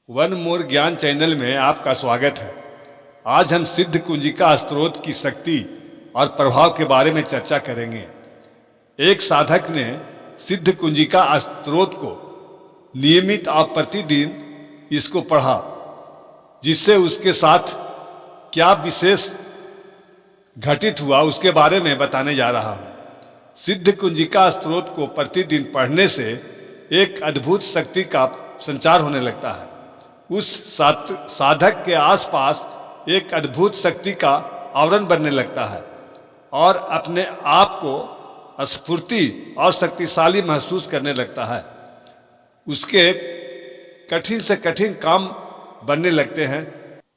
One more ज्ञान channel में आपका स्वागत है। आज हम सिद्ध कुंजिका स्त्रोत की शक्ति और प्रभाव के बारे में चर्चा करेंगे। एक साधक ने सिद्ध कुंजिका स्त्रोत को नियमित और प्रतिदिन इसको पढ़ा, जिससे उसके साथ क्या विशेष घटित हुआ उसके बारे में बताने जा रहा हूँ। सिद्ध कुंजिका स्त्रोत को प्रतिदिन पढ़ने से एक अद्भुत शक्ति का संचार होने लगता है। उस साधक के आसपास एक अद्भुत शक्ति का आवरण बनने लगता है और अपने आप को स्फूर्ति और शक्तिशाली महसूस करने लगता है। उसके कठिन से कठिन काम बनने लगते हैं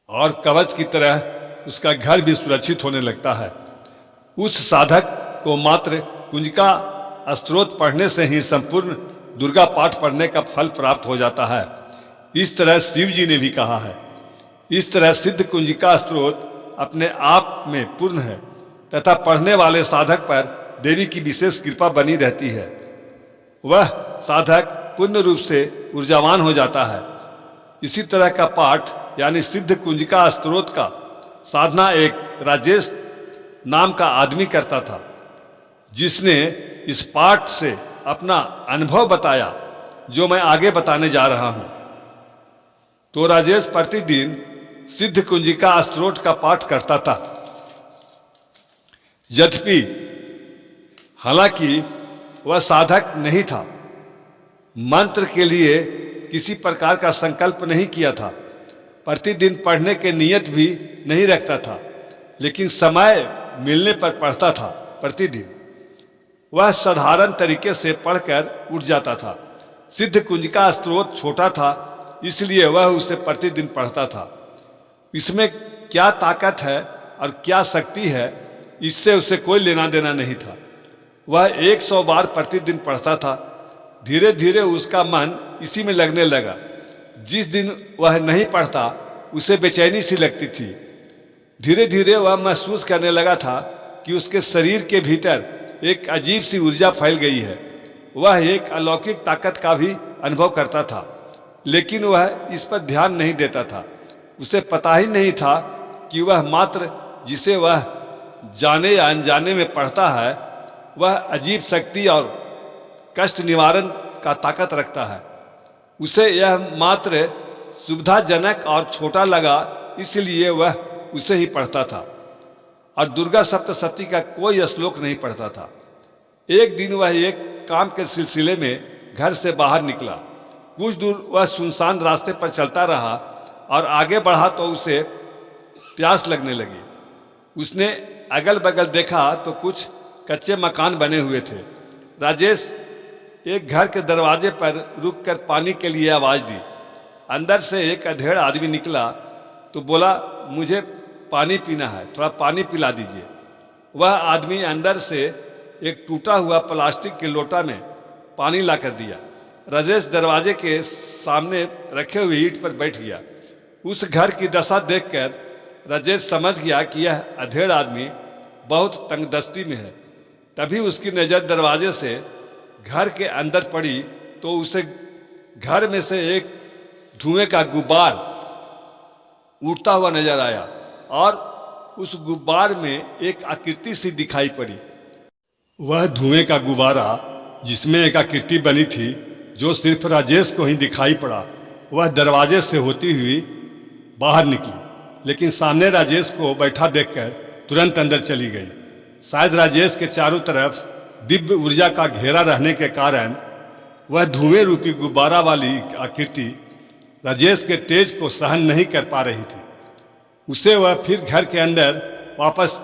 और कवच की तरह उसका घर भी सुरक्षित होने लगता है। उस साधक को मात्र कुंजिका स्त्रोत पढ़ने से ही संपूर्ण दुर्गा पाठ पढ़ने का फल प्राप्त हो जाता है। इस तरह शिव जी ने भी कहा है। इस तरह सिद्ध कुंजिका स्त्रोत अपने आप में पूर्ण है तथा पढ़ने वाले साधक पर देवी की विशेष कृपा बनी रहती है। वह साधक पूर्ण रूप से ऊर्जावान हो जाता है। इसी तरह का पाठ यानी सिद्ध कुंजिका स्त्रोत का साधना एक राजेश नाम का आदमी करता था, जिसने इस पाठ से अपना अनुभव बताया, जो मैं आगे बताने जा रहा हूं। तो राजेश प्रतिदिन सिद्ध कुंजिका स्त्रोत का पाठ करता था। यद्यपि हालांकि वह साधक नहीं था, मंत्र के लिए किसी प्रकार का संकल्प नहीं किया था, प्रतिदिन पढ़ने के नियत भी नहीं रखता था, लेकिन समय मिलने पर पढ़ता था। प्रतिदिन वह साधारण तरीके से पढ़कर उठ जाता था। सिद्ध कुंजिका स्त्रोत छोटा था, इसलिए वह उसे प्रतिदिन पढ़ता था। इसमें क्या ताकत है और क्या शक्ति है, इससे उसे कोई लेना देना नहीं था। वह 100 बार प्रतिदिन पढ़ता था। धीरे धीरे उसका मन इसी में लगने लगा। जिस दिन वह नहीं पढ़ता, उसे बेचैनी सी लगती थी। धीरे धीरे वह महसूस करने लगा था कि उसके शरीर के भीतर एक अजीब सी ऊर्जा फैल गई है। वह एक अलौकिक ताकत का भी अनुभव करता था, लेकिन वह इस पर ध्यान नहीं देता था। उसे पता ही नहीं था कि वह मात्र जिसे वह जाने या अनजाने में पढ़ता है, वह अजीब शक्ति और कष्ट निवारण का ताकत रखता है। उसे यह मात्र सुविधाजनक और छोटा लगा, इसलिए वह उसे ही पढ़ता था और दुर्गा सप्तशती का कोई श्लोक नहीं पढ़ता था। एक दिन वह एक काम के सिलसिले में घर से बाहर निकला। कुछ दूर वह सुनसान रास्ते पर चलता रहा और आगे बढ़ा तो उसे प्यास लगने लगी। उसने अगल बगल देखा तो कुछ कच्चे मकान बने हुए थे। राजेश एक घर के दरवाजे पर रुककर पानी के लिए आवाज़ दी। अंदर से एक अधेड़ आदमी निकला तो बोला, मुझे पानी पीना है, थोड़ा पानी पिला दीजिए। वह आदमी अंदर से एक टूटा हुआ प्लास्टिक के लोटा में पानी लाकर दिया। राजेश दरवाजे के सामने रखे हुए ईंट पर बैठ गया। उस घर की दशा देखकर राजेश समझ गया कि यह अधेड़ आदमी बहुत तंगदस्ती में है। तभी उसकी नज़र दरवाजे से घर के अंदर पड़ी तो उसे घर में से एक धुएं का गुब्बार उड़ता हुआ नजर आया और उस गुब्बार में एक आकृति सी दिखाई पड़ी। वह धुएं का गुब्बारा, जिसमें एक आकृति बनी थी, जो सिर्फ राजेश को ही दिखाई पड़ा, वह दरवाजे से होती हुई बाहर निकली, लेकिन सामने राजेश को बैठा देखकर तुरंत अंदर चली गई। शायद राजेश के चारों तरफ दिव्य ऊर्जा का घेरा रहने के कारण वह धुएं रूपी गुब्बारा वाली आकृति राजेश के तेज को सहन नहीं कर पा रही थी। उसे वह फिर घर के अंदर वापस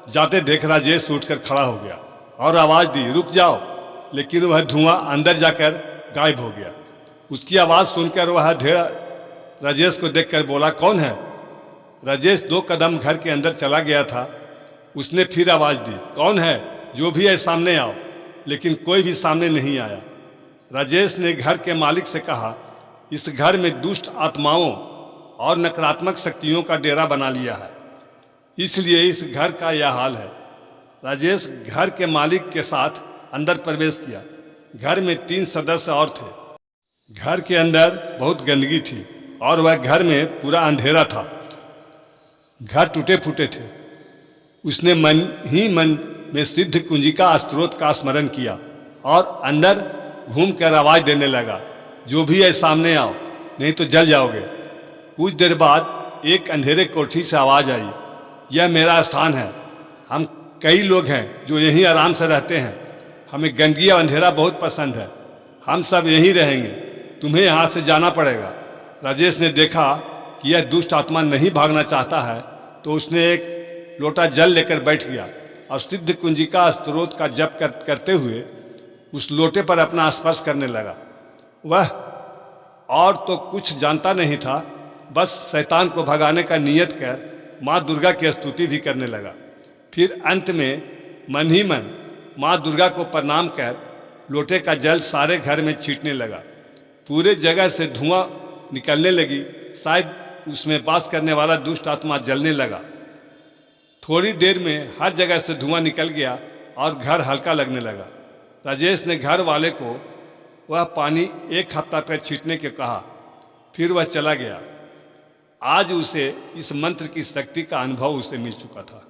जाते देख राजेश उठकर खड़ा हो गया और आवाज़ दी, रुक जाओ, लेकिन वह धुआं अंदर जाकर गायब हो गया। उसकी आवाज़ सुनकर वह अधेड़ राजेश को देखकर बोला, कौन है? राजेश 2 कदम घर के अंदर चला गया था। उसने फिर आवाज़ दी, कौन है? जो भी है सामने आओ, लेकिन कोई भी सामने नहीं आया। राजेश ने घर के मालिक से कहा, इस घर में दुष्ट आत्माओं और नकारात्मक शक्तियों का डेरा बना लिया है, इसलिए इस घर का यह हाल है। राजेश घर के मालिक के साथ अंदर प्रवेश किया। घर में 3 सदस्य और थे। घर के अंदर बहुत गंदगी थी और वह घर में पूरा अंधेरा था। घर टूटे फूटे थे। उसने मन ही मन में सिद्ध कुंजिका स्त्रोत का स्मरण किया और अंदर घूमकर आवाज देने लगा, जो भी है सामने आओ, नहीं तो जल जाओगे। कुछ देर बाद एक अंधेरे कोठरी से आवाज आई, यह मेरा स्थान है। हम कई लोग हैं जो यहीं आराम से रहते हैं। हमें गंदगी और अंधेरा बहुत पसंद है। हम सब यहीं रहेंगे। तुम्हें यहाँ से जाना पड़ेगा। राजेश ने देखा कि यह दुष्ट आत्मा नहीं भागना चाहता है, तो उसने एक लोटा जल लेकर बैठ गया और सिद्ध कुंजिका स्त्रोत का जप करते हुए उस लोटे पर अपना स्पर्श करने लगा। वह और तो कुछ जानता नहीं था, बस शैतान को भगाने का नियत कर माँ दुर्गा की स्तुति भी करने लगा। फिर अंत में मन ही मन माँ दुर्गा को प्रणाम कर लोटे का जल सारे घर में छींटने लगा। पूरे जगह से धुआं निकलने लगी। शायद उसमें वास करने वाला दुष्ट आत्मा जलने लगा। थोड़ी देर में हर जगह से धुआं निकल गया और घर हल्का लगने लगा। राजेश ने घर वाले को वह पानी 1 हफ्ता तक छींटने के कहा। फिर वह चला गया। आज उसे इस मंत्र की शक्ति का अनुभव उसे मिल चुका था।